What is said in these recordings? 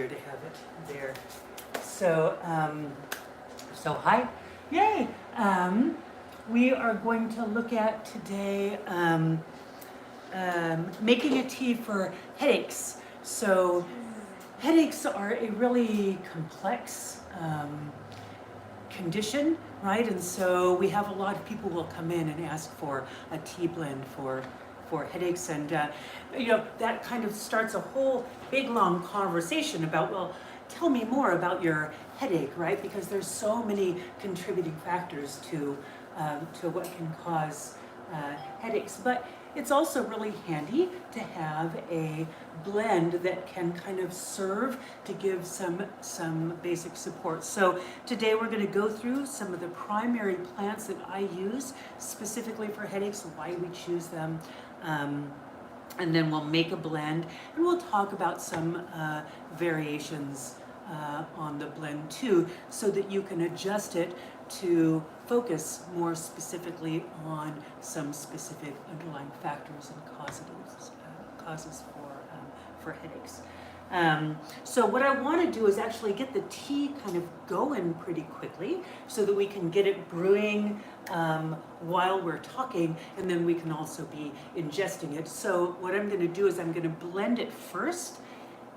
easier to have it there. So, so hi, yay! We are going to look at today making a tea for headaches. So, headaches are a really complex condition, right? And so we have a lot of people will come in and ask for a tea blend for headaches, and you know, that kind of starts a whole big long conversation about, well, tell me more about your headache, right? Because there's so many contributing factors to what can cause headaches. But it's also really handy to have a blend that can kind of serve to give some basic support. So today we're going to go through some of the primary plants that I use specifically for headaches, why we choose them, and then we'll make a blend, and we'll talk about some variations on the blend too, so that you can adjust it to focus more specifically on some specific underlying factors and causes for headaches. So what I want to do is actually get the tea kind of going pretty quickly so that we can get it brewing while we're talking, and then we can also be ingesting it. So what I'm going to do is I'm going to blend it first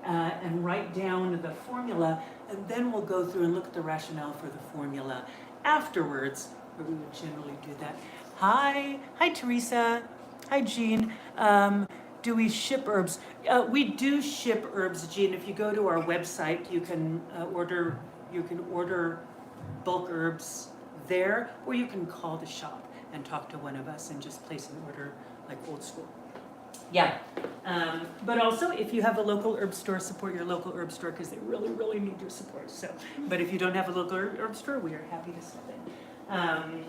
and write down the formula, and then we'll go through and look at the rationale for the formula afterwards, where we would generally do that. Hi Teresa. Hi Jean. Do we ship herbs? We do ship herbs, Jean. If you go to our website, you can order bulk herbs there, or you can call the shop and talk to one of us and just place an order like old school. Yeah, but also if you have a local herb store, support your local herb store, because they really, really need your support. So, but if you don't have a local herb store, we are happy to step in.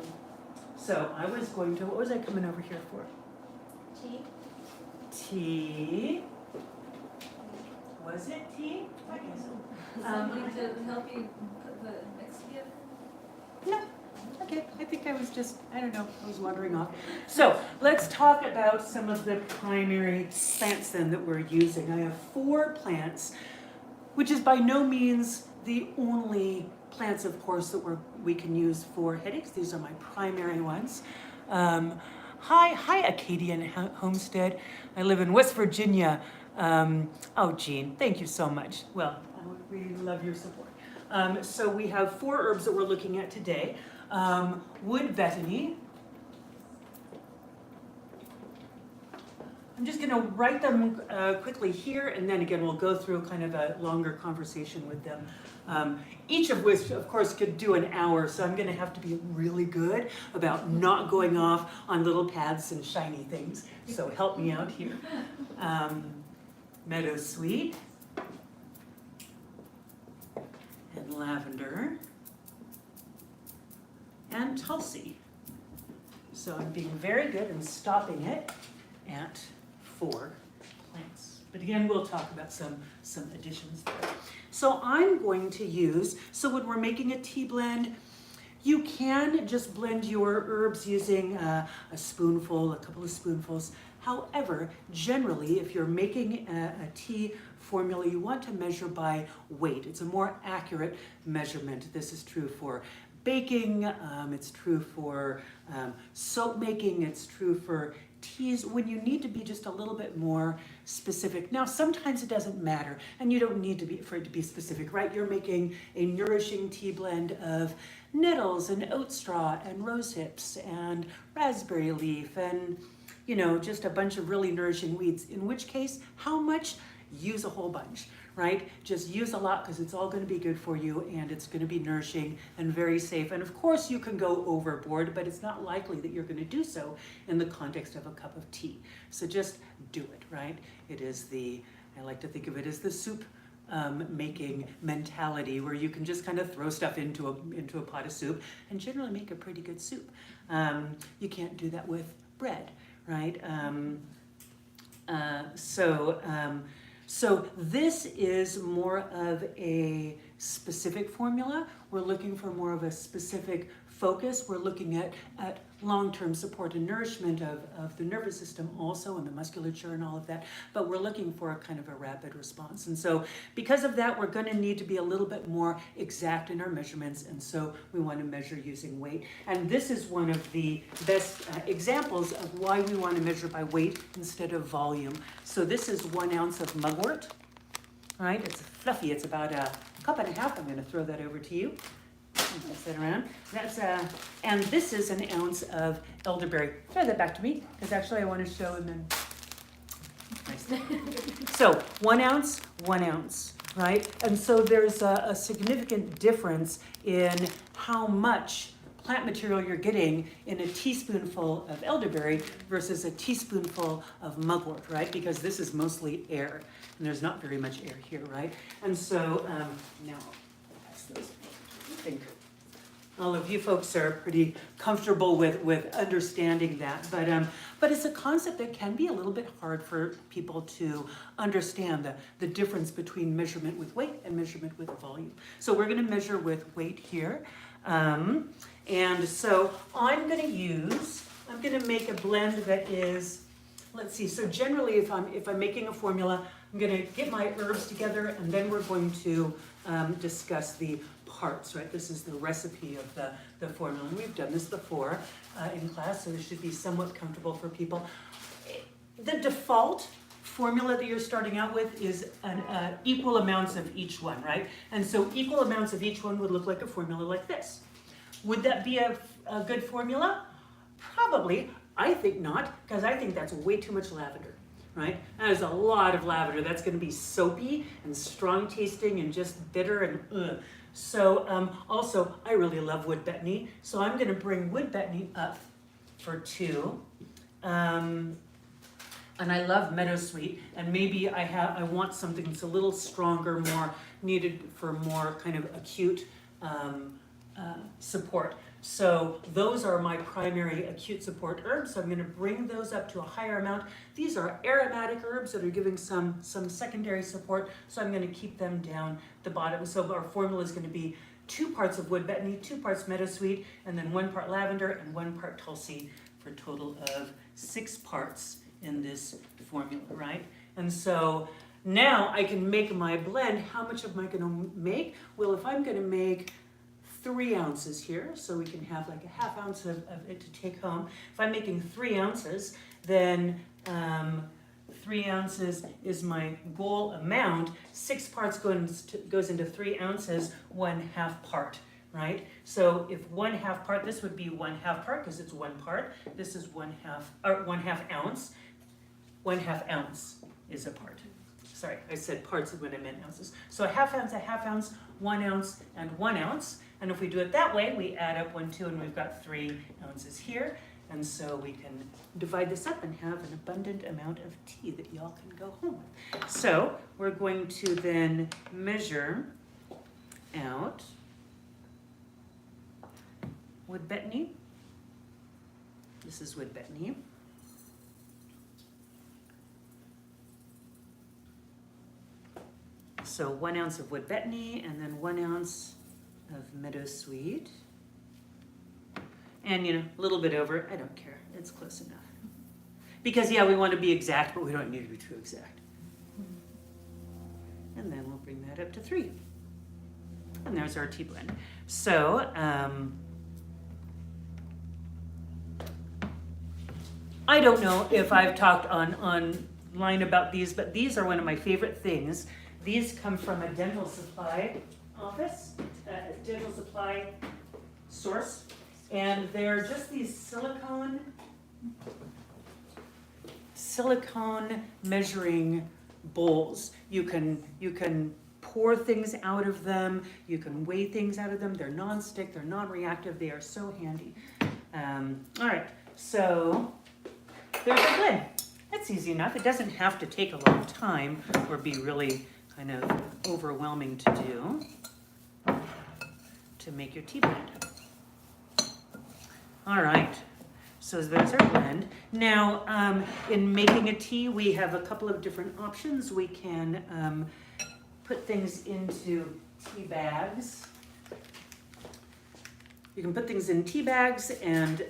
So I was going to, what was I coming over here for? Tea. Tea. Was it tea? I guess so. Somebody to help you put the mix together? No. Okay, I think I was just, I don't know, I was wandering off. So let's talk about some of the primary plants then that we're using. I have 4 plants, which is by no means the only plants, of course, that we can use for headaches. These are my primary ones. Hi, Acadian Homestead. I live in West Virginia. Oh, Jean, thank you so much. Well, we really love your support. So we have 4 herbs that we're looking at today. Wood betany. I'm just going to write them quickly here, and then again we'll go through kind of a longer conversation with them. Each of which, of course, could do an hour, so I'm going to have to be really good about not going off on little paths and shiny things. So help me out here. Meadowsweet and lavender and Tulsi. So I'm being very good and stopping it at 4 plants. But again, we'll talk about some additions there. So I'm going to use, so when we're making a tea blend, you can just blend your herbs using a spoonful, a couple of spoonfuls. However, generally, if you're making a tea formula, you want to measure by weight. It's a more accurate measurement. This is true for baking, it's true for soap making, it's true for teas, when you need to be just a little bit more specific. Now, sometimes it doesn't matter, and you don't need to be for it to be specific, right? You're making a nourishing tea blend of nettles and oat straw and rose hips and raspberry leaf and, you know, just a bunch of really nourishing weeds, in which case, how much? Use a whole bunch, right? Just use a lot, because it's all going to be good for you, and it's going to be nourishing and very safe. And of course you can go overboard, but it's not likely that you're going to do so in the context of a cup of tea. So just do it, right? It is I like to think of it as the soup making mentality, where you can just kind of throw stuff into a pot of soup and generally make a pretty good soup. You can't do that with bread, right? So this is more of a specific formula. We're looking for more of a specific focus. We're looking at long-term support and nourishment of the nervous system also, and the musculature and all of that, but we're looking for a kind of a rapid response. And so because of that, we're going to need to be a little bit more exact in our measurements, and so we want to measure using weight. And this is one of the best examples of why we want to measure by weight instead of volume. So this is 1 ounce of mugwort, right? It's fluffy, it's about a cup and a half. I'm going to throw that over to you. Pass that around. And this is an ounce of elderberry. Throw that back to me, because actually I want to show, and then, nice. So 1 ounce, 1 ounce, right? And so there's a significant difference in how much plant material you're getting in a teaspoonful of elderberry versus a teaspoonful of mugwort, right? Because this is mostly air, and there's not very much air here, right? And so now I'll pass those. I think all of you folks are pretty comfortable with understanding that, but it's a concept that can be a little bit hard for people to understand, the difference between measurement with weight and measurement with volume. So we're going to measure with weight here, and so I'm going to make a blend that is, let's see, so generally if I'm making a formula, I'm going to get my herbs together, and then we're going to discuss the parts, right? This is the recipe of the formula. And we've done this before in class, so this should be somewhat comfortable for people. The default formula that you're starting out with is equal amounts of each one, right? And so equal amounts of each one would look like a formula like this. Would that be a good formula? Probably. I think not, because I think that's way too much lavender. Right? That is a lot of lavender. That's going to be soapy and strong tasting and just bitter and ugh. So also, I really love wood betony. So I'm going to bring wood betony up for 2. And I love meadowsweet. And maybe I want something that's a little stronger, more needed for more kind of acute support. So those are my primary acute support herbs. So I'm going to bring those up to a higher amount. These are aromatic herbs that are giving some secondary support. So I'm going to keep them down the bottom. So our formula is going to be 2 parts of wood betony, 2 parts meadowsweet, and then 1 part lavender and 1 part Tulsi, for a total of 6 parts in this formula, right? And so now I can make my blend. How much am I going to make? Well, if I'm going to make 3 ounces here, so we can have like a half ounce of it to take home. If I'm making 3 ounces, then 3 ounces is my goal amount. 6 parts goes into 3 ounces, 1/2 part, right? So if 1/2 part, this would be 1/2 part because it's 1 part. This is 1/2 ounce. 1/2 ounce is a part. Sorry, I said parts when I meant ounces. So a half ounce, 1 ounce, and 1 ounce. And if we do it that way, we add up 1, 2, and we've got 3 ounces here. And so we can divide this up and have an abundant amount of tea that y'all can go home with. So we're going to then measure out wood betony. This is wood betony. So 1 ounce of wood betony, and then 1 ounce of meadowsweet. And, a little bit over, I don't care, it's close enough. Because, yeah, we want to be exact, but we don't need to be too exact. And then we'll bring that up to 3. And there's our tea blend. So, I don't know if I've talked online about these, but these are one of my favorite things. These come from a dental supply office, dental supply source, and they're just these silicone measuring bowls. You can pour things out of them, you can weigh things out of them. They're non-stick, they're non-reactive, they are so handy. All right, so there's a blend. That's easy enough. It doesn't have to take a long time or be really kind of overwhelming to do to make your tea blend. All right, so there's our blend. Now, in making a tea, we have a couple of different options. We can put things into tea bags, you can put things in tea bags and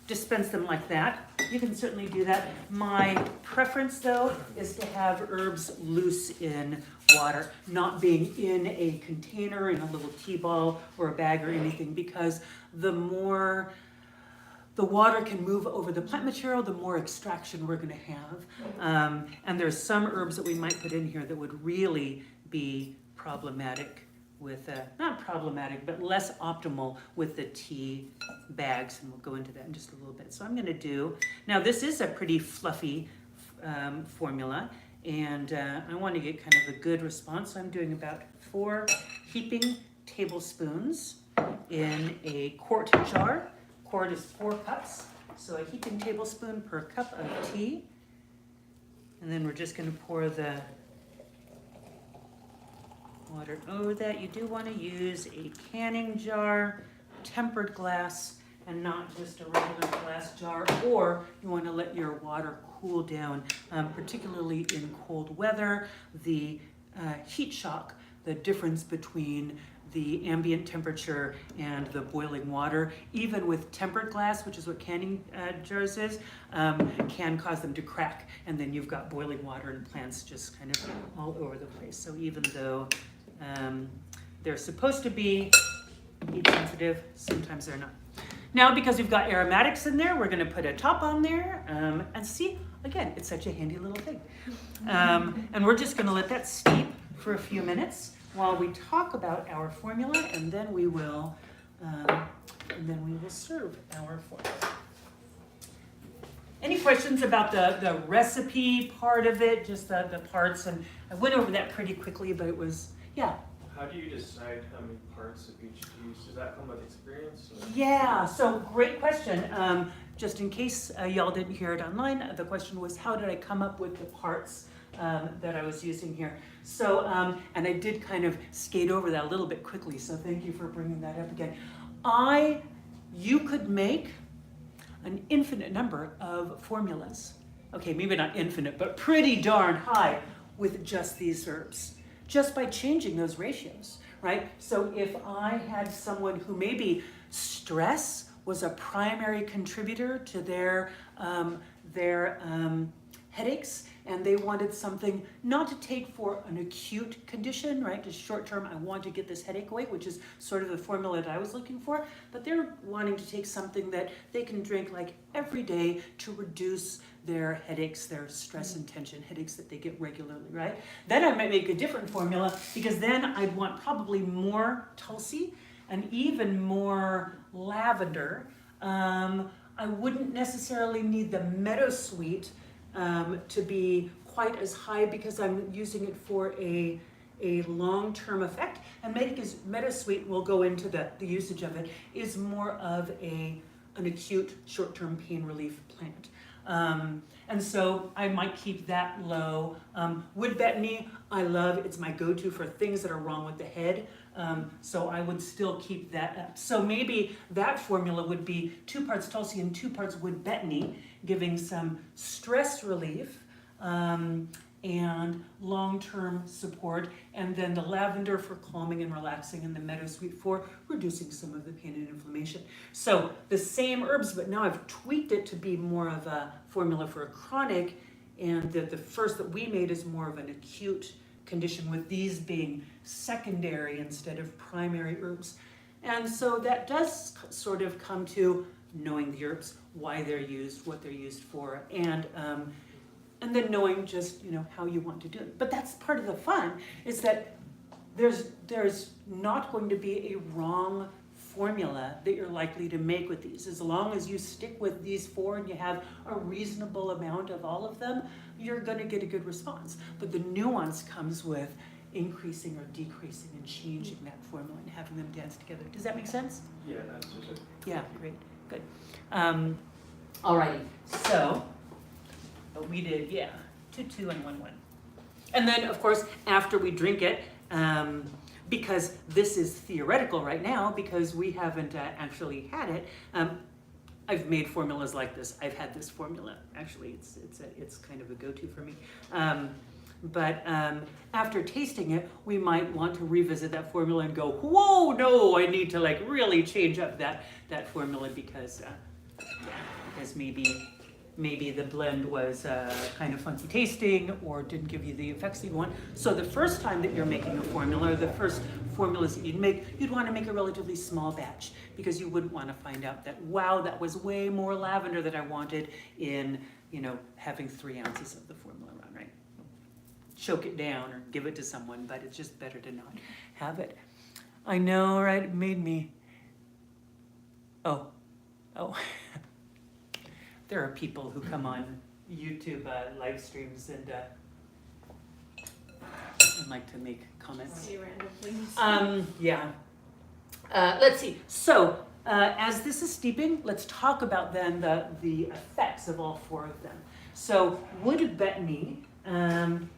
dispense them like that. You can certainly do that. My preference though is to have herbs loose in water, not being in a container, in a little tea ball or a bag or anything, because the more the water can move over the plant material, the more extraction we're going to have. And there's some herbs that we might put in here that would really be problematic with, not problematic, but less optimal with the tea bags. And we'll go into that in just a little bit. So I'm going to do, now this is a pretty fluffy formula, and I want to get kind of a good response. So I'm doing about 4 heaping tablespoons in a quart jar. Quart is 4 cups, so a heaping tablespoon per cup of tea. And then we're just going to pour the water over that. You do want to use a canning jar, tempered glass, and not just a regular glass jar, or you want to let your water cool down, particularly in cold weather. The heat shock, the difference between the ambient temperature and the boiling water, even with tempered glass, which is what canning jars is, can cause them to crack, and then you've got boiling water and plants just kind of all over the place. So even though they're supposed to be heat sensitive, sometimes they're not. Now, because we've got aromatics in there, we're going to put a top on there, and see, again, it's such a handy little thing. And we're just going to let that steep for a few minutes while we talk about our formula, and then we will serve our formula. Any questions about the recipe part of it, just the parts? And I went over that pretty quickly, but it was, yeah. How do you decide how many parts of each to use? Does that come with experience? Or? Yeah, so great question. Just in case y'all didn't hear it online, the question was, how did I come up with the parts that I was using here? So, and I did kind of skate over that a little bit quickly, so thank you for bringing that up again. You could make an infinite number of formulas. Okay, maybe not infinite, but pretty darn high with just these herbs, just by changing those ratios, right? So if I had someone who maybe stress was a primary contributor to their headaches, and they wanted something not to take for an acute condition, right? Just short term, I want to get this headache away, which is sort of the formula that I was looking for, but they're wanting to take something that they can drink like every day to reduce their headaches, their stress and tension headaches that they get regularly, right? Then I might make a different formula, because then I'd want probably more Tulsi and even more lavender. I wouldn't necessarily need the meadowsweet to be quite as high, because I'm using it for a long-term effect. And meadowsweet, will go into the usage of it, is more of an acute short-term pain relief plant. And so I might keep that low. Wood betony, I love. It's my go-to for things that are wrong with the head. So I would still keep that up. So maybe that formula would be 2 parts Tulsi and 2 parts wood betony, giving some stress relief and long-term support, and then the lavender for calming and relaxing, and the meadowsweet for reducing some of the pain and inflammation. So the same herbs, but now I've tweaked it to be more of a formula for a chronic, and the first that we made is more of an acute condition, with these being secondary instead of primary herbs. And so that does sort of come to knowing the herbs, why they're used, what they're used for, and then knowing just, how you want to do it. But that's part of the fun, is that there's not going to be a wrong formula that you're likely to make with these. As long as you stick with these 4 and you have a reasonable amount of all of them, you're going to get a good response. But the nuance comes with increasing or decreasing and changing that formula and having them dance together. Does that make sense? Yeah, that's just it. Yeah, great, good. Alrighty, so we did, 2, 2, and 1, 1. And then, of course, after we drink it, because this is theoretical right now, because we haven't actually had it, I've made formulas like this. I've had this formula. Actually, it's kind of a go-to for me. But after tasting it, we might want to revisit that formula and go, whoa, no, I need to like really change up that formula because maybe the blend was kind of funky tasting or didn't give you the effects that you want. So the first time that you're making a formula, or the first formulas that you'd make, you'd want to make a relatively small batch because you wouldn't want to find out that, wow, that was way more lavender than I wanted in, having 3 ounces of the formula around, right? Choke it down or give it to someone, but it's just better to not have it. I know, right? It made me, oh. There are people who come on YouTube live streams and like to make comments. Say random things. Yeah. Let's see. So as this is steeping, let's talk about then the effects of all 4 of them. So wood betony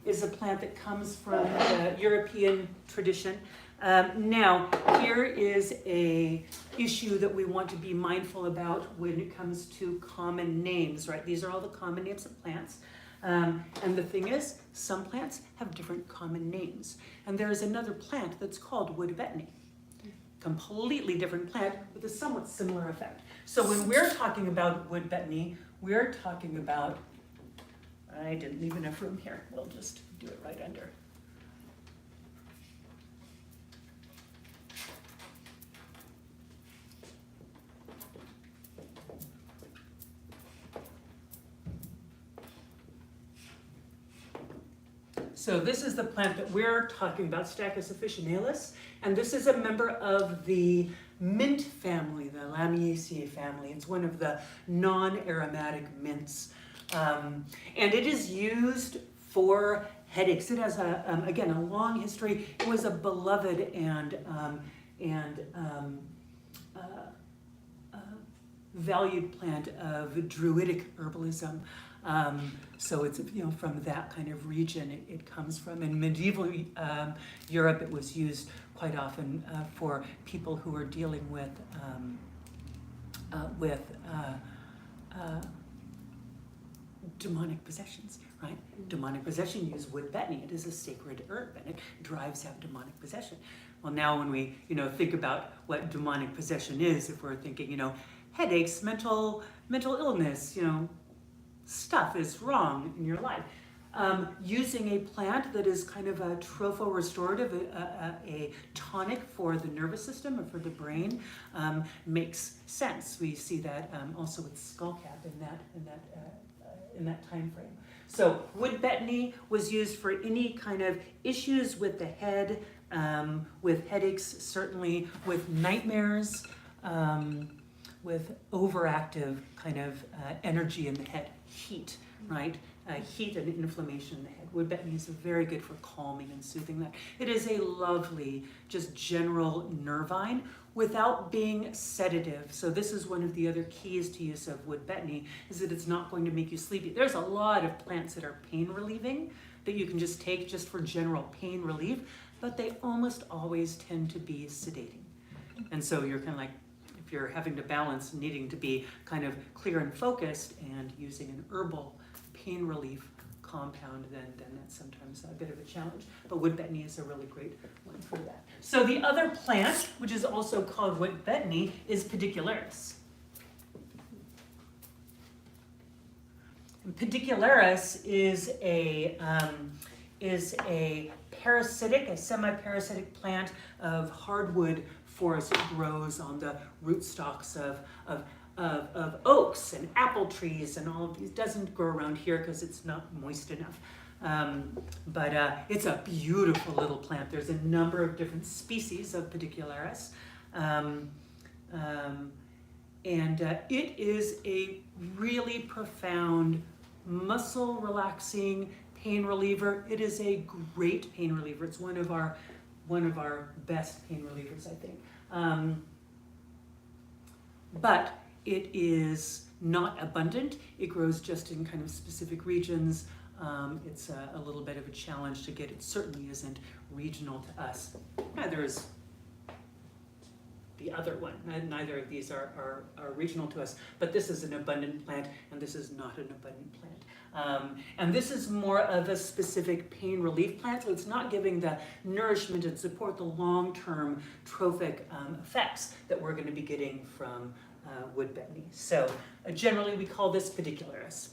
is a plant that comes from the European tradition. Now, here is a issue that we want to be mindful about when it comes to common names, right? These are all the common names of plants. And the thing is, some plants have different common names. And there is another plant that's called wood betony. Completely different plant with a somewhat similar effect. So when we're talking about wood betony, we're talking about, I didn't leave enough room here. We'll just do it right under. So this is the plant that we're talking about, Stachys officinalis, and this is a member of the mint family, the Lamiaceae family. It's one of the non-aromatic mints, and it is used for headaches. It has again a long history. It was a beloved and valued plant of Druidic herbalism. So it's from that kind of region it comes from. In medieval Europe, it was used quite often for people who were dealing with demonic possessions, right? Demonic possession use wood betony. It is a sacred herb and it drives out demonic possession. Well, now when we think about what demonic possession is, if we're thinking headaches, mental illness, stuff is wrong in your life. Using a plant that is kind of a tropho-restorative, a tonic for the nervous system or for the brain, makes sense. We see that also with skullcap in that time frame. So wood betony was used for any kind of issues with the head, with headaches, certainly with nightmares, with overactive kind of energy in the head, heat, right? Heat and inflammation in the head. Wood betony is very good for calming and soothing that. It is a lovely, just general nervine without being sedative. So this is one of the other keys to use of wood betony, is that it's not going to make you sleepy. There's a lot of plants that are pain relieving that you can just take just for general pain relief, but they almost always tend to be sedating. And so you're kind of like, if you're having to balance needing to be kind of clear and focused and using an herbal pain relief compound, then that's sometimes a bit of a challenge. But wood betony is a really great one for that. So the other plant, which is also called wood betony, is pedicularis. And pedicularis is a parasitic, a semi-parasitic plant of hardwood forest. It grows on the rootstocks of oaks and apple trees and all of these. It doesn't grow around here because it's not moist enough. But it's a beautiful little plant. There's a number of different species of pedicularis. And it is a really profound muscle relaxing pain reliever. It is a great pain reliever. It's one of our best pain relievers, I think. But it is not abundant. It grows just in kind of specific regions. It's a little bit of a challenge to get. It certainly isn't regional to us. Neither is the other one. Neither of these are regional to us. But this is an abundant plant, and this is not an abundant plant. And this is more of a specific pain relief plant, so it's not giving the nourishment and support, the long-term trophic effects that we're going to be getting from wood betony. So generally we call this pedicularis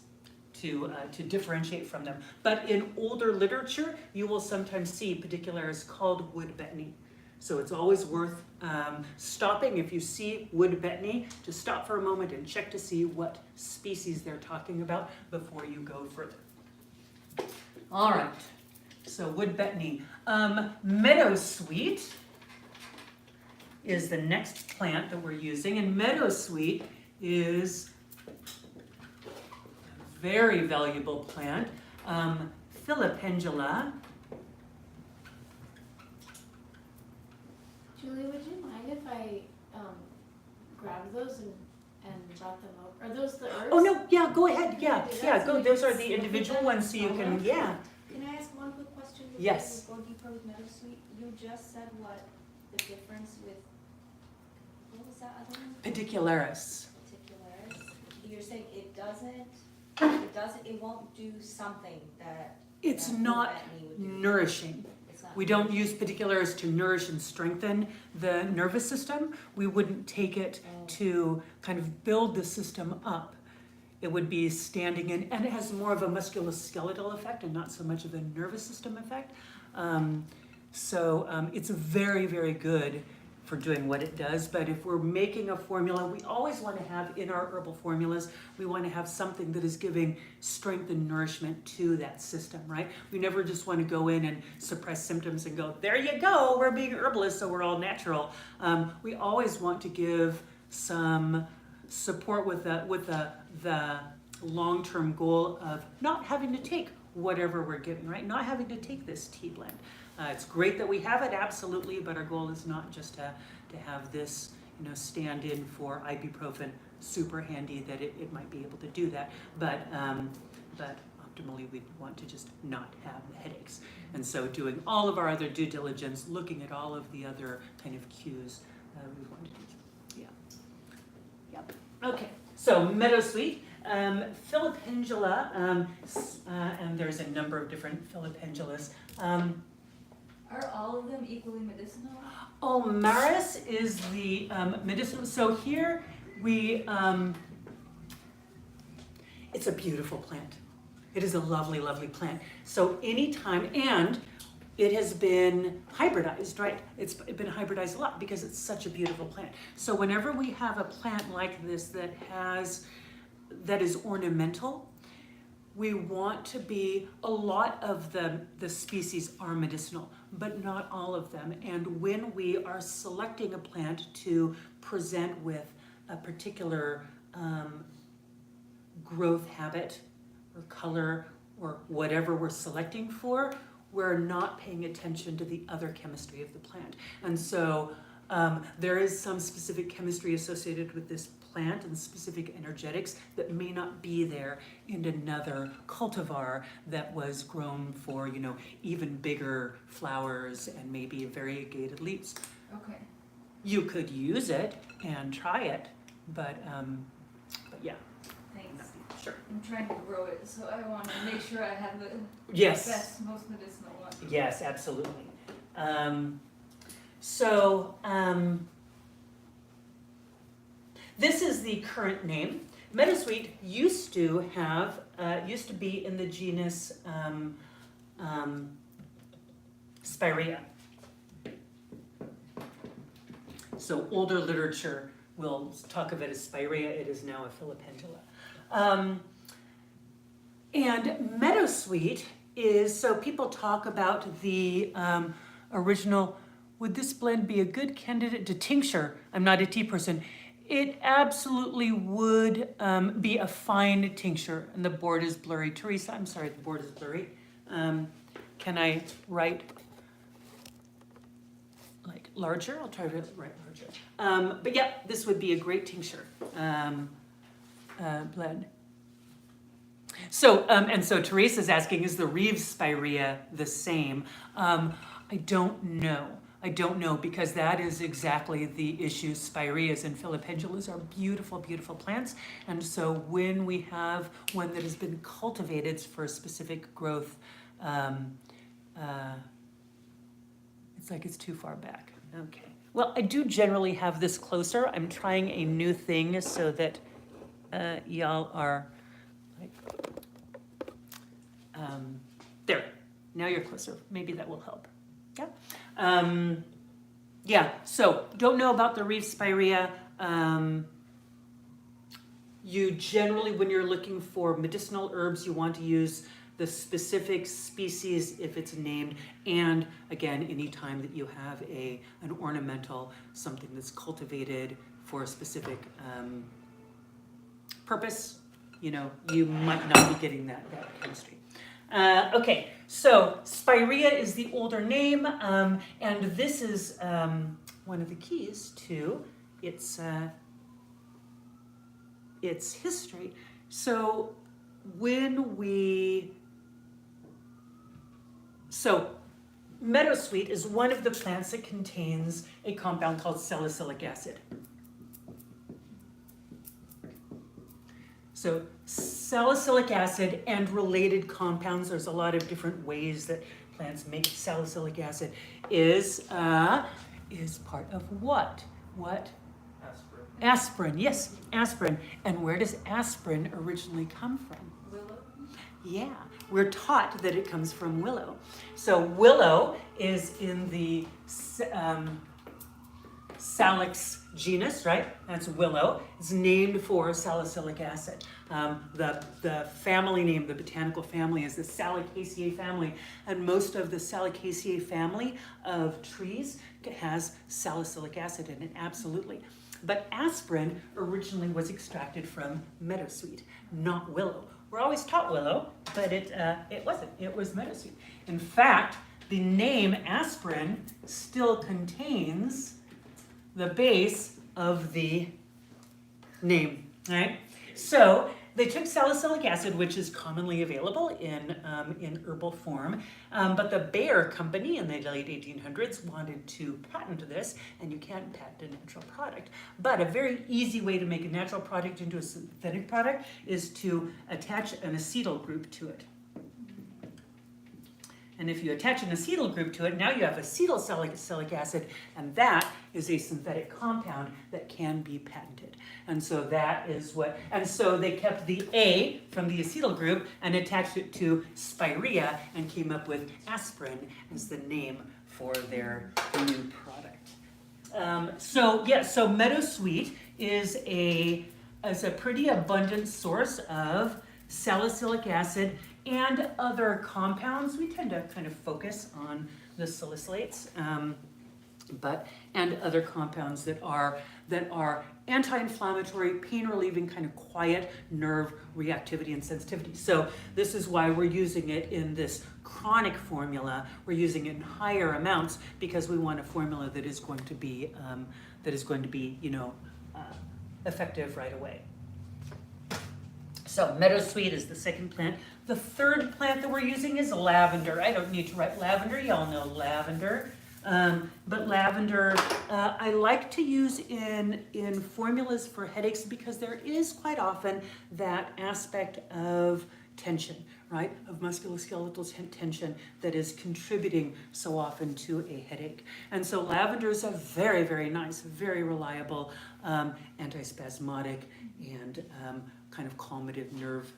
to differentiate from them. But in older literature, you will sometimes see pedicularis called wood betony. So it's always worth stopping if you see wood betony, to stop for a moment and check to see what species they're talking about before you go further. All right, so wood betony. Meadowsweet is the next plant that we're using, and meadowsweet is a very valuable plant. Filipendula. Julie, would you mind if I grabbed those and brought them over? Are those the herbs? Oh no, yeah, go ahead, yeah, Okay, yeah, that's go, what those are it's- the individual ones, so you can, yeah. Can I ask one quick question before Yes. we go deeper with meadowsweet? You just said what the difference with, what was that other one? Pedicularis. Pedicularis. You're saying it won't do something that. It's that not betony would do. nourishing. It's not. We don't use pedicularis to nourish and strengthen the nervous system. We wouldn't take it to kind of build the system up. It would be standing in, and it has more of a musculoskeletal effect and not so much of a nervous system effect. It's very, very good for doing what it does. But if we're making a formula, we always want to have in our herbal formulas, we want to have something that is giving strength and nourishment to that system, right? We never just want to go in and suppress symptoms and go, there you go, we're being herbalists, so we're all natural. We always want to give some support with the long-term goal of not having to take whatever we're giving, right? Not having to take this tea blend. It's great that we have it, absolutely, but our goal is not just to have this, stand in for ibuprofen, super handy that it might be able to do that, but optimally we want to just not have the headaches. And so doing all of our other due diligence, looking at all of the other kind of cues we want to do. Yeah. Yep. Okay, so meadowsweet. Filipendula, and there's a number of different Filipendulas. Are all of them equally medicinal? Ulmaris is the medicinal. So here we, it's a beautiful plant. It is a lovely, lovely plant. So anytime, and it has been hybridized, right? It's been hybridized a lot because it's such a beautiful plant. So whenever we have a plant like this that is ornamental, we want to be, a lot of the species are medicinal, but not all of them. And when we are selecting a plant to present with a particular growth habit or color or whatever we're selecting for, we're not paying attention to the other chemistry of the plant. And so there is some specific chemistry associated with this plant and specific energetics that may not be there in another cultivar that was grown for, even bigger flowers and maybe variegated leaves. Okay. You could use it and try it, but yeah. Thanks. Sure. I'm trying to grow it, so I want to make sure I have the Yes. best, most medicinal one. Yes, absolutely. This is the current name. Meadowsweet used to be in the genus Spirea. So older literature will talk of it as Spirea. It is now a Filipendula. And meadowsweet is, so people talk about the original, would this blend be a good candidate to tincture? I'm not a tea person. It absolutely would be a fine tincture, and the board is blurry. Teresa, I'm sorry, the board is blurry. Can I write like larger? I'll try to write larger. But yeah, this would be a great tincture blend. So, and so Teresa's asking, is the Reeves Spirea the same? I don't know. I don't know, because that is exactly the issue. Spireas and filipendulas are beautiful, beautiful plants. And so when we have one that has been cultivated for a specific growth, it's like it's too far back. Okay. Well, I do generally have this closer. I'm trying a new thing so that y'all are like, there. Now you're closer. Maybe that will help. Yeah. Yeah. So don't know about the reef spirea. You generally, when you're looking for medicinal herbs, you want to use the specific species if it's named, and again, anytime that you have an ornamental, something that's cultivated for a specific purpose, you know, you might not be getting that chemistry. Okay, so spirea is the older name, and this is one of the keys to its history. So meadowsweet is one of the plants that contains a compound called salicylic acid. So salicylic acid and related compounds, there's a lot of different ways that plants make salicylic acid, is part of what? What? Aspirin. Aspirin, yes, aspirin. And where does aspirin originally come from? Willow. Yeah, we're taught that it comes from willow. So willow is in the Salix genus, right? That's willow. It's named for salicylic acid. The family name, the botanical family, is the Salicaceae family, and most of the Salicaceae family of trees has salicylic acid in it, absolutely. But aspirin originally was extracted from meadowsweet, not willow. We're always taught willow, but it wasn't. It was meadowsweet. In fact, the name aspirin still contains the base of the name, right? So they took salicylic acid, which is commonly available in herbal form, but the Bayer company in the late 1800s wanted to patent this, and you can't patent a natural product. But a very easy way to make a natural product into a synthetic product is to attach an acetyl group to it. And if you attach an acetyl group to it, now you have acetyl salicylic acid, and that is a synthetic compound that can be patented. And so that is what, and so they kept the A from the acetyl group and attached it to spirea and came up with aspirin as the name for their new product. So meadowsweet is a pretty abundant source of salicylic acid and other compounds. We tend to kind of focus on the salicylates, and other compounds that are anti-inflammatory, pain-relieving, kind of quiet nerve reactivity and sensitivity. So this is why we're using it in this chronic formula. We're using it in higher amounts because we want a formula that is going to be effective right away. So meadowsweet is the second plant. The third plant that we're using is lavender. I don't need to write lavender, y'all know lavender. But lavender, I like to use in formulas for headaches because there is quite often that aspect of tension, right? Of musculoskeletal tension that is contributing so often to a headache. And so lavender is a very, very nice, very reliable antispasmodic and kind of calmative nerve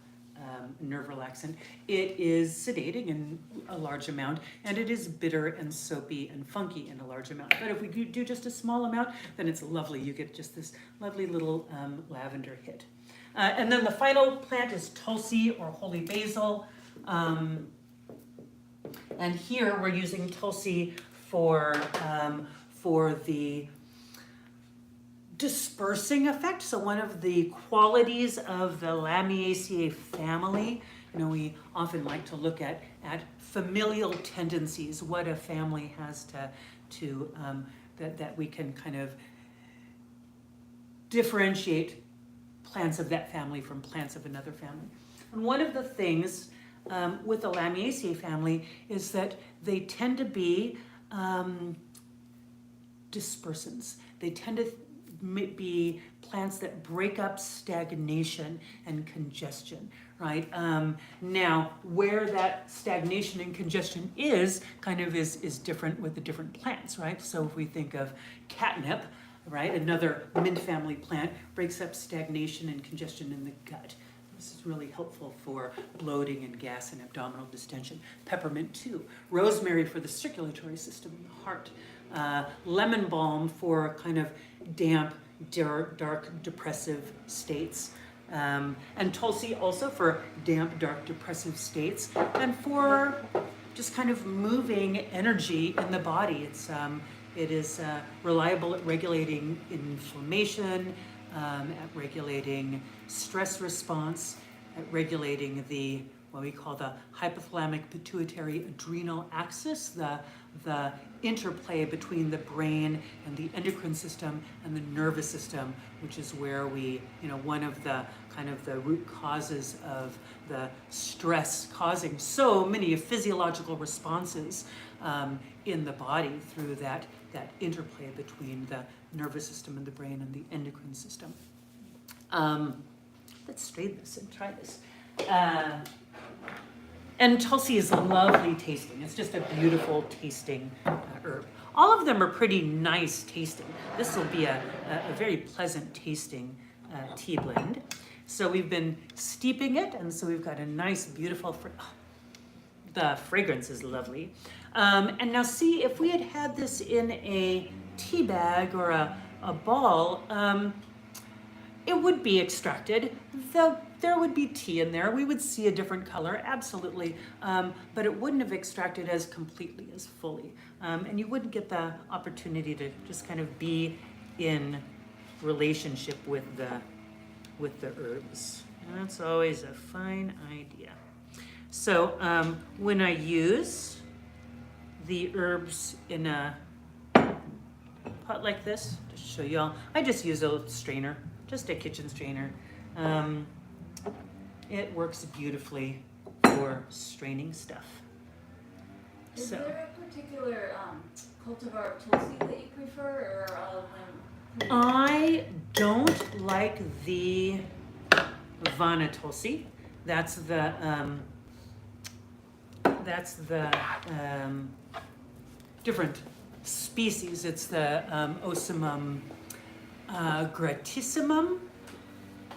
relaxant. It is sedating in a large amount, and it is bitter and soapy and funky in a large amount. But if we do just a small amount, then it's lovely. You get just this lovely little lavender hit. And then the final plant is Tulsi or holy basil. And here we're using Tulsi for the dispersing effect. So one of the qualities of the Lamiaceae family, we often like to look at familial tendencies, what a family has to that we can kind of differentiate plants of that family from plants of another family. And one of the things with the Lamiaceae family is that they tend to be dispersants. They tend to be plants that break up stagnation and congestion, right? Now, where that stagnation and congestion is different with the different plants, right? So if we think of catnip, right, another mint family plant, breaks up stagnation and congestion in the gut. This is really helpful for bloating and gas and abdominal distension. Peppermint too. Rosemary for the circulatory system and the heart. Lemon balm for kind of damp, dark, depressive states. And Tulsi also for damp, dark, depressive states. And for just kind of moving energy in the body. It is reliable at regulating inflammation, at regulating stress response, at regulating what we call the hypothalamic pituitary adrenal axis, the interplay between the brain and the endocrine system and the nervous system, which is where one of the kind of the root causes of the stress causing so many physiological responses in the body through that interplay between the nervous system and the brain and the endocrine system. Let's strain this and try this. And Tulsi is lovely tasting. It's just a beautiful tasting herb. All of them are pretty nice tasting. This will be a very pleasant tasting tea blend. So we've been steeping it, and so we've got a nice, beautiful, the fragrance is lovely. And now see, if we had had this in a tea bag or a ball, it would be extracted. There would be tea in there. We would see a different color, absolutely. But it wouldn't have extracted as completely, as fully. And you wouldn't get the opportunity to just kind of be in relationship with the herbs. And that's always a fine idea. So when I use the herbs in a pot like this, to show y'all, I just use a strainer, just a kitchen strainer. It works beautifully for straining stuff. Is there a particular cultivar of Tulsi that you prefer, or are all of them? I don't like the Vana Tulsi. That's the different species. It's the Ocimum gratissimum.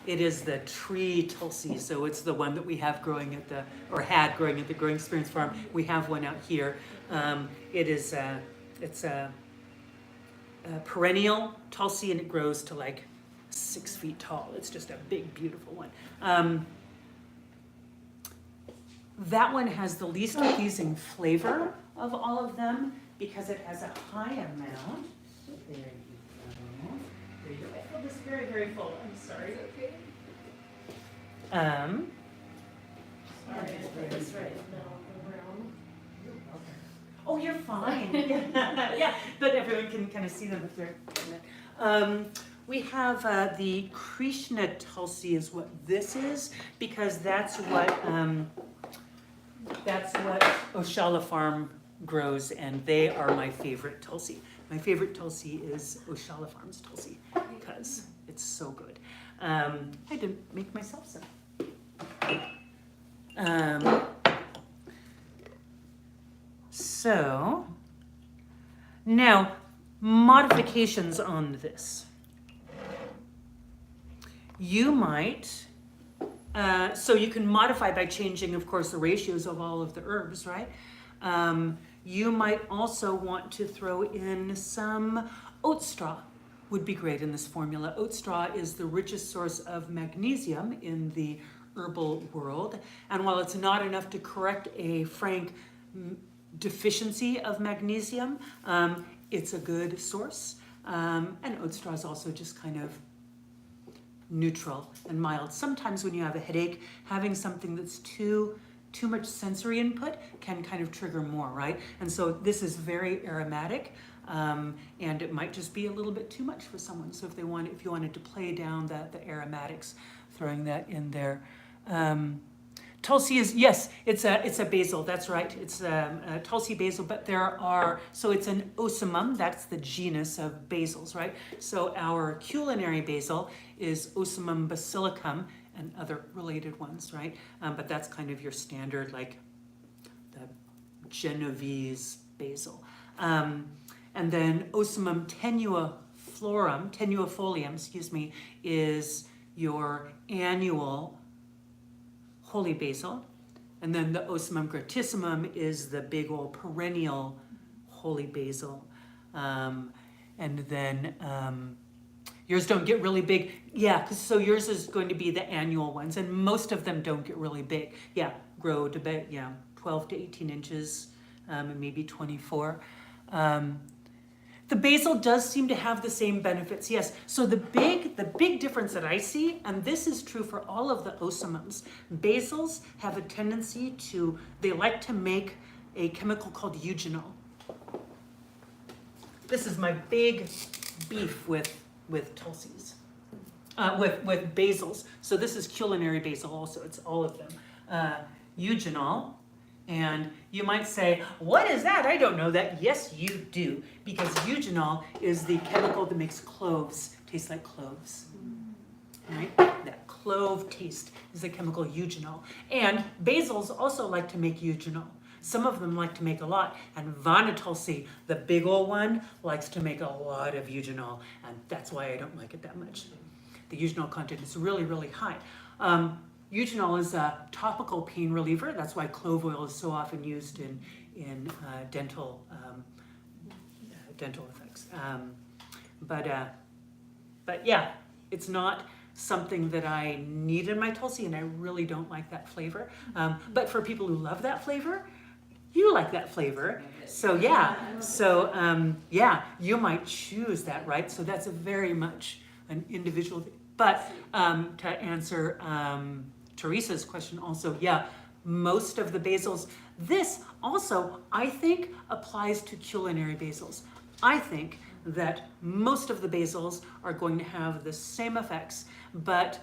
It is the tree Tulsi, so it's the one that we have growing had growing at the Growing Experience Farm. We have one out here. It's a perennial Tulsi, and it grows to like 6 feet tall. It's just a big, beautiful one. That one has the least pleasing flavor of all of them because it has a high amount. There you go. There you go. I feel this very, very full. I'm sorry. Okay. Sorry, I put this right in the middle of the room. Oh, you're fine. Yeah, but everyone can kind of see them if they're. We have the Krishna Tulsi is what this is, because that's what Oshala Farm grows, and they are my favorite Tulsi. My favorite Tulsi is Oshala Farm's Tulsi because it's so good. I didn't make myself some. So now modifications on this. You might, so you can modify by changing, of course, the ratios of all of the herbs, right? You might also want to throw in some oat straw. Would be great in this formula. Oat straw is the richest source of magnesium in the herbal world. And while it's not enough to correct a frank deficiency of magnesium, it's a good source. And oat straw is also just kind of neutral and mild. Sometimes when you have a headache, having something that's too much sensory input can kind of trigger more, right? And so this is very aromatic, and it might just be a little bit too much for someone. So if you wanted to play down the aromatics, throwing that in there. Tulsi is, yes, it's a basil, that's right. It's a Tulsi basil, but so it's an Ocimum, that's the genus of basils, right? So our culinary basil is Ocimum basilicum and other related ones, right? But that's kind of your standard, like the Genovese basil. And then Ocimum tenuifolium, is your annual holy basil, and then the Ocimum gratissimum is the big old perennial holy basil, and then yours don't get really big, so yours is going to be the annual ones, and most of them don't get really big, grow to about 12 to 18 inches, and maybe 24. The basil does seem to have the same benefits, yes. So the big difference that I see, and this is true for all of the ocimums, basils have a tendency they like to make a chemical called eugenol. This is my big beef with Tulsis, with basils. So this is culinary basil also, it's all of them. Eugenol. And you might say, what is that? I don't know that. Yes, you do. Because eugenol is the chemical that makes cloves taste like cloves. Right? That clove taste is the chemical eugenol. And basils also like to make eugenol. Some of them like to make a lot. And Vana Tulsi, the big old one, likes to make a lot of eugenol. And that's why I don't like it that much. The eugenol content is really, really high. Eugenol is a topical pain reliever. That's why clove oil is so often used in dental effects. But yeah, it's not something that I need in my Tulsi, and I really don't like that flavor. But for people who love that flavor, you like that flavor. So you might choose that, right? So that's very much an individual thing. But to answer Teresa's question also, most of the basils, this also, I think, applies to culinary basils. I think that most of the basils are going to have the same effects, but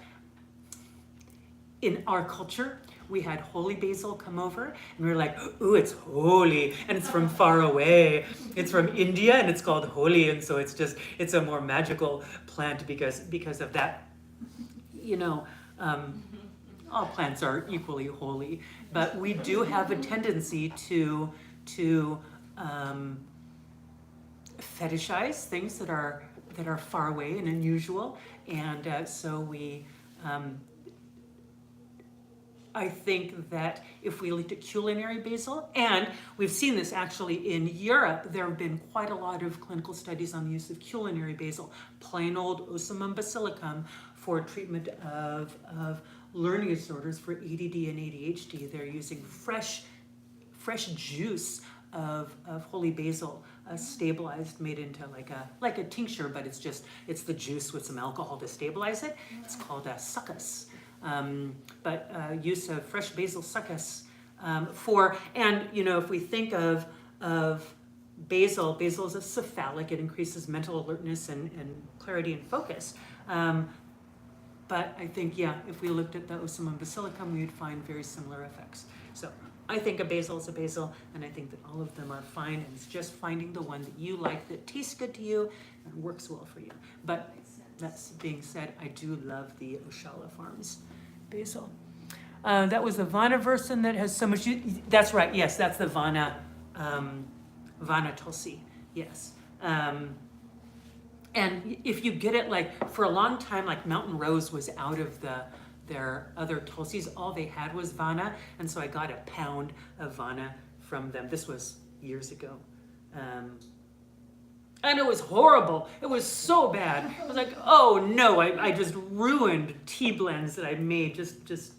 in our culture, we had holy basil come over, and we were like, ooh, it's holy, and it's from far away. It's from India, and it's called holy, and so it's a more magical plant because of that. All plants are equally holy, but we do have a tendency to fetishize things that are far away and unusual, and so we. I think that if we looked at culinary basil, and we've seen this actually in Europe, there have been quite a lot of clinical studies on the use of culinary basil, plain old Ocimum basilicum, for treatment of learning disorders for ADD and ADHD. They're using fresh juice of holy basil, stabilized, made into like a tincture, but it's the juice with some alcohol to stabilize it. It's called a succus. But use of fresh basil succus if we think of basil is a cephalic. It increases mental alertness and clarity and focus. But I think, if we looked at the Ocimum basilicum, we would find very similar effects. So I think a basil is a basil, and I think that all of them are fine, and it's just finding the one that you like, that tastes good to you, and works well for you. But that being said, I do love the Oshala Farms basil. That was the Vana version that has so much. That's right. Yes, that's the Vana Tulsi. Yes. And if you get it, for a long time, Mountain Rose was out of their other Tulsis. All they had was Vana, and so I got a pound of Vana from them. This was years ago. And it was horrible. It was so bad. I was like, oh no, I just ruined tea blends that I made. Just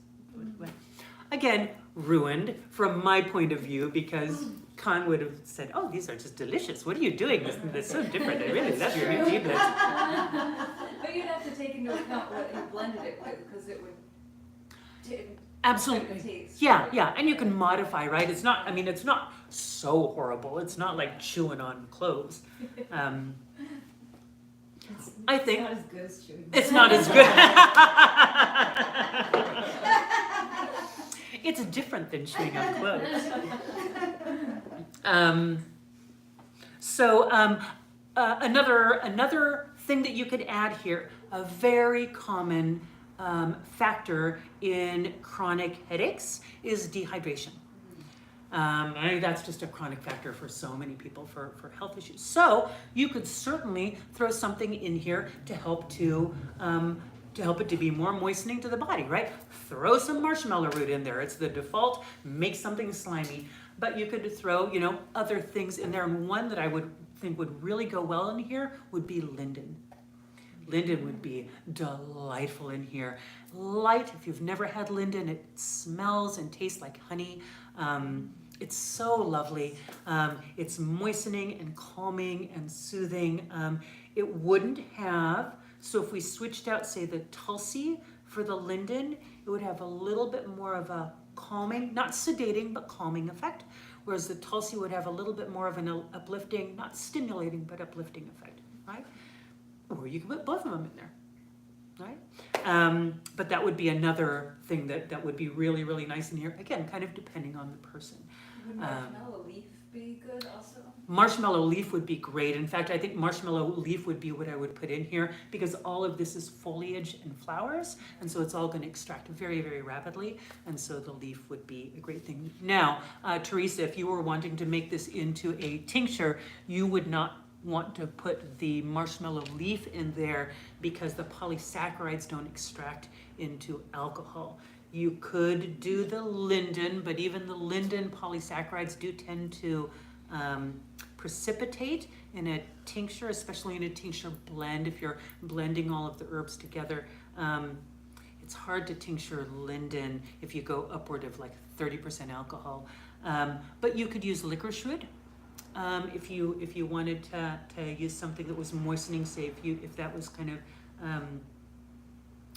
again, ruined from my point of view, because Khan would have said, oh, these are just delicious. What are you doing? This is so different. I really love your new tea blends. But you'd have to take into account what you blended it with, because it would absolutely taste. Yeah, and you can modify, right? It's not so horrible. It's not like chewing on cloves. I think It's not as good as chewing. it's not as good. It's different than chewing up clothes. Another thing that you could add here, a very common factor in chronic headaches is dehydration. I think that's just a chronic factor for so many people for health issues. So you could certainly throw something in here to help it to be more moistening to the body, right? Throw some marshmallow root in there. It's the default, make something slimy. But you could throw, other things in there. And one that I would think would really go well in here would be linden. Linden would be delightful in here. Light, if you've never had linden, it smells and tastes like honey. It's so lovely. It's moistening and calming and soothing. It wouldn't have, so if we switched out, say, the Tulsi for the linden, it would have a little bit more of a calming, not sedating, but calming effect. Whereas the Tulsi would have a little bit more of an uplifting, not stimulating, but uplifting effect, right? Or you could put both of them in there, right? But that would be another thing that would be really, really nice in here. Again, kind of depending on the person. Would marshmallow leaf be good also? Marshmallow leaf would be great. In fact, I think marshmallow leaf would be what I would put in here because all of this is foliage and flowers, and so it's all going to extract very, very rapidly, and so the leaf would be a great thing. Now, Teresa, if you were wanting to make this into a tincture, you would not want to put the marshmallow leaf in there because the polysaccharides don't extract into alcohol. You could do the linden, but even the linden polysaccharides do tend to precipitate in a tincture, especially in a tincture blend. If you're blending all of the herbs together, it's hard to tincture linden if you go upward of like 30% alcohol. But you could use licorice root. If you wanted to use something that was moistening, say if that was kind of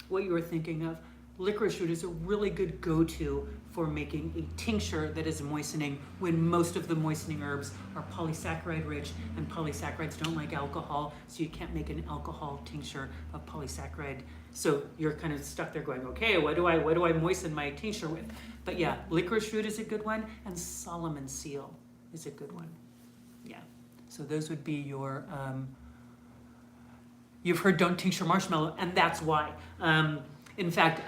what you were thinking of, licorice root is a really good go-to for making a tincture that is moistening when most of the moistening herbs are polysaccharide rich, and polysaccharides don't like alcohol, so you can't make an alcohol tincture of polysaccharide. So you're kind of stuck there going, okay, what do I moisten my tincture with? But yeah, licorice root is a good one, and Solomon seal is a good one. Yeah, so those would be your, you've heard don't tincture marshmallow, and that's why. In fact,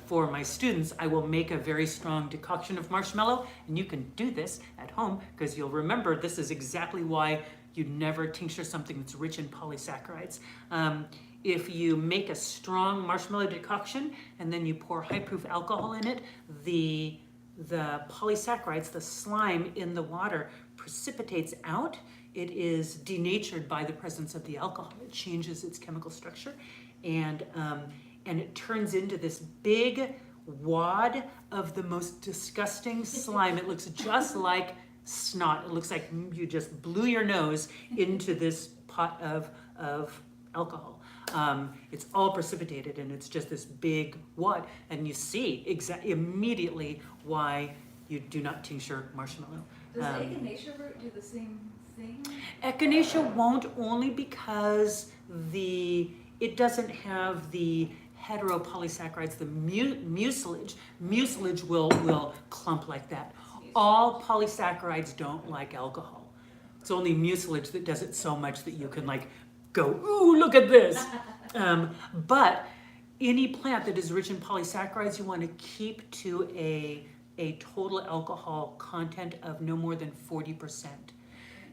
for my students, I will make a very strong decoction of marshmallow, and you can do this at home because you'll remember this is exactly why you never tincture something that's rich in polysaccharides. If you make a strong marshmallow decoction and then you pour high-proof alcohol in it, the polysaccharides, the slime in the water, precipitates out. It is denatured by the presence of the alcohol. It changes its chemical structure, and it turns into this big wad of the most disgusting slime. It looks just like snot. It looks like you just blew your nose into this pot of alcohol. It's all precipitated, and it's just this big wad. And you see immediately why you do not tincture marshmallow. Does echinacea root do the same thing? Echinacea won't, only because it doesn't have the heteropolysaccharides, the mucilage. Mucilage will clump like that. All polysaccharides don't like alcohol. It's only mucilage that does it so much that you can like go, ooh, look at this. But any plant that is rich in polysaccharides, you want to keep to a total alcohol content of no more than 40%.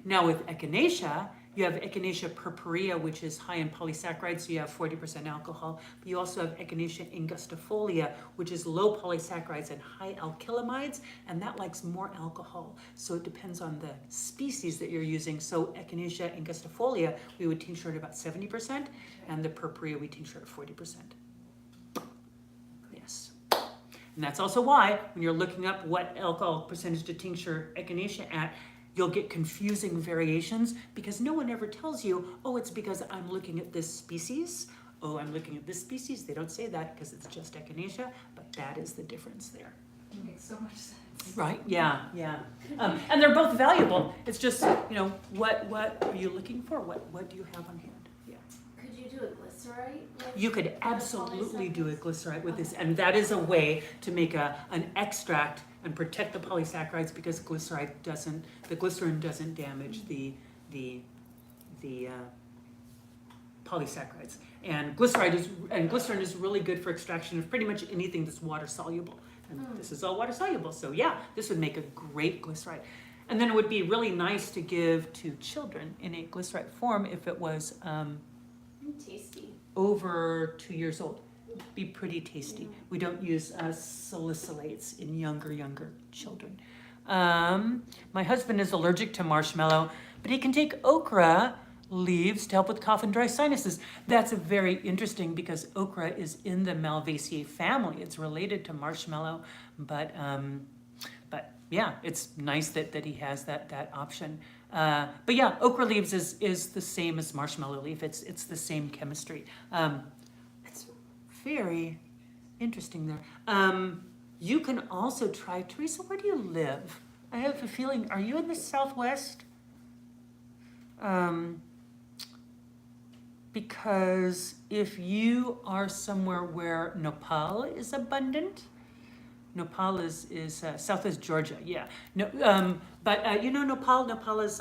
Now with echinacea, you have Echinacea purpurea, which is high in polysaccharides, so you have 40% alcohol. But you also have Echinacea angustifolia, which is low polysaccharides and high alkylamides, and that likes more alcohol. So it depends on the species that you're using. So Echinacea angustifolia, we would tincture at about 70%, and the purpurea we tincture at 40%. Yes. And that's also why, when you're looking up what alcohol percentage to tincture Echinacea at, you'll get confusing variations because no one ever tells you, oh, it's because I'm looking at this species. Oh, I'm looking at this species. They don't say that because it's just Echinacea, but that is the difference there. It makes so much sense. Right, yeah. And they're both valuable. It's just, what are you looking for? What do you have on hand? Yeah. Could you do a glycerine glycerite? With You could the absolutely do a polysaccharides? glyceride with this, and that is a way to make an extract and protect the polysaccharides because the glycerin doesn't damage the polysaccharides. And glycerin is really good for extraction of pretty much anything that's water soluble. And this is all water soluble, so yeah, this would make a great glyceride. And then it would be really nice to give to children in a glyceride form if it was Tasty. over 2 years old. Be pretty tasty. We don't use salicylates in younger children. My husband is allergic to marshmallow, but he can take okra leaves to help with cough and dry sinuses. That's very interesting because okra is in the Malvaceae family. It's related to marshmallow, but yeah, it's nice that he has that option. But yeah, okra leaves is the same as marshmallow leaf. It's the same chemistry. It's very interesting there. You can also try, Teresa, where do you live? I have a feeling, are you in the Southwest? Because if you are somewhere where nopal is abundant, nopal is Southwest Georgia, yeah. No, but you know nopal is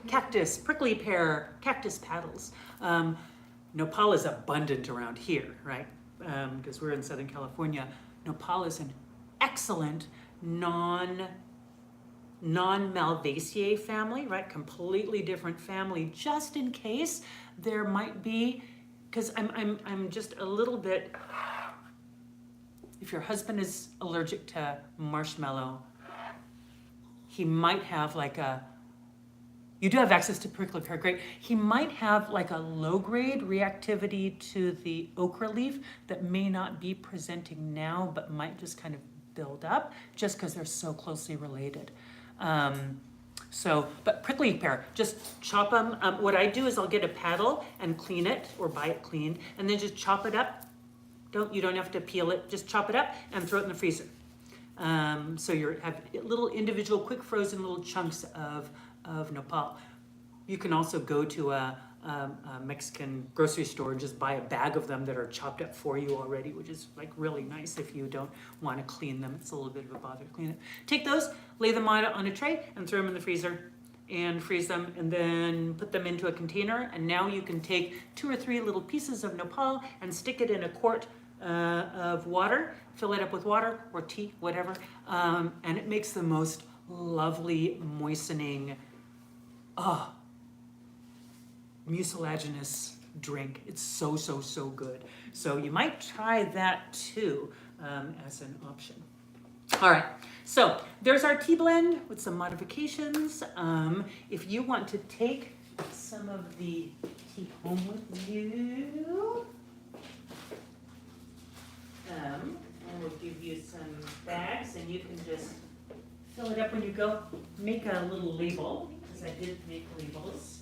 cactus, prickly pear, cactus paddles. Nopal is abundant around here, right? Because we're in Southern California. Nopal is an excellent non-Malvaceae family, right? Completely different family, just in case there might be, because I'm just a little bit, if your husband is allergic to marshmallow, he might have like you do have access to prickly pear, great. He might have like a low-grade reactivity to the okra leaf that may not be presenting now, but might just kind of build up just because they're so closely related. But prickly pear, just chop them. What I do is I'll get a paddle and clean it or buy it cleaned and then just chop it up. You don't have to peel it, just chop it up and throw it in the freezer. So you have little individual quick frozen little chunks of nopal. You can also go to a Mexican grocery store and just buy a bag of them that are chopped up for you already, which is like really nice if you don't want to clean them. It's a little bit of a bother to clean it. Take those, lay them on a tray and throw them in the freezer and freeze them and then put them into a container. And now you can take 2 or 3 little pieces of nopal and stick it in a quart of water, fill it up with water or tea, whatever. And it makes the most lovely moistening, mucilaginous drink. It's so good. So you might try that too as an option. All right, so there's our tea blend with some modifications. If you want to take some of the tea home with you, I will give you some bags and you can just fill it up when you go. Make a little label, because I did make labels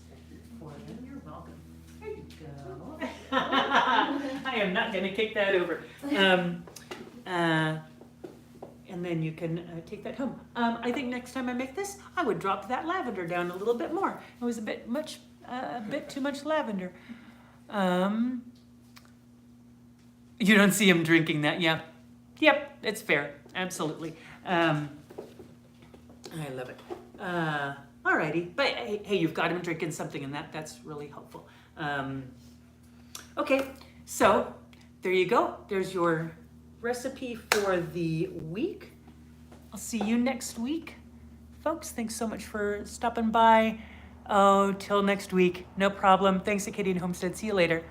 for them. You're welcome. There you go. I am not going to kick that over. And then you can take that home. I think next time I make this, I would drop that lavender down a little bit more. It was a bit too much lavender. You don't see him drinking that, yeah. Yep, it's fair, absolutely. I love it. Alrighty, but hey, you've got him drinking something, and that's really helpful. Okay, so there you go. There's your recipe for the week. I'll see you next week. Folks, thanks so much for stopping by. Oh, till next week. No problem. Thanks, Acadian Homestead. See you later.